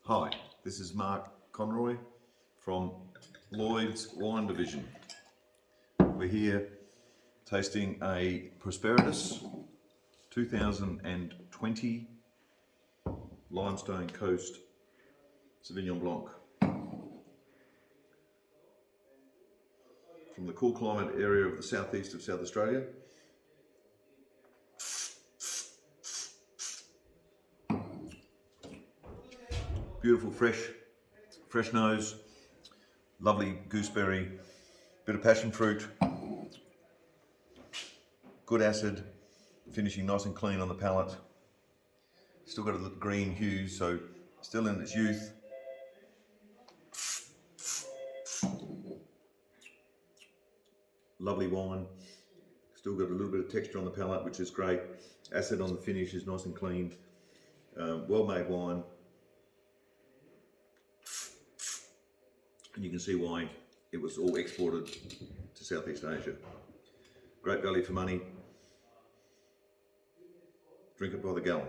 Hi, this is Mark Conroy from Lloyds Wine Division. We're here tasting a Prosperitas 2020 Limestone Coast Sauvignon Blanc from the cool climate area of the southeast of South Australia. Beautiful fresh nose, lovely gooseberry, bit of passion fruit, good acid, finishing nice and clean on the palate. Still got a little green hue, so still in its youth. Lovely wine, still got a little bit of texture on the palate, which is great. Acid on the finish is nice and clean. Well-made wine. And you can see why it was all exported to Southeast Asia. Great value for money. Drink it by the gallon.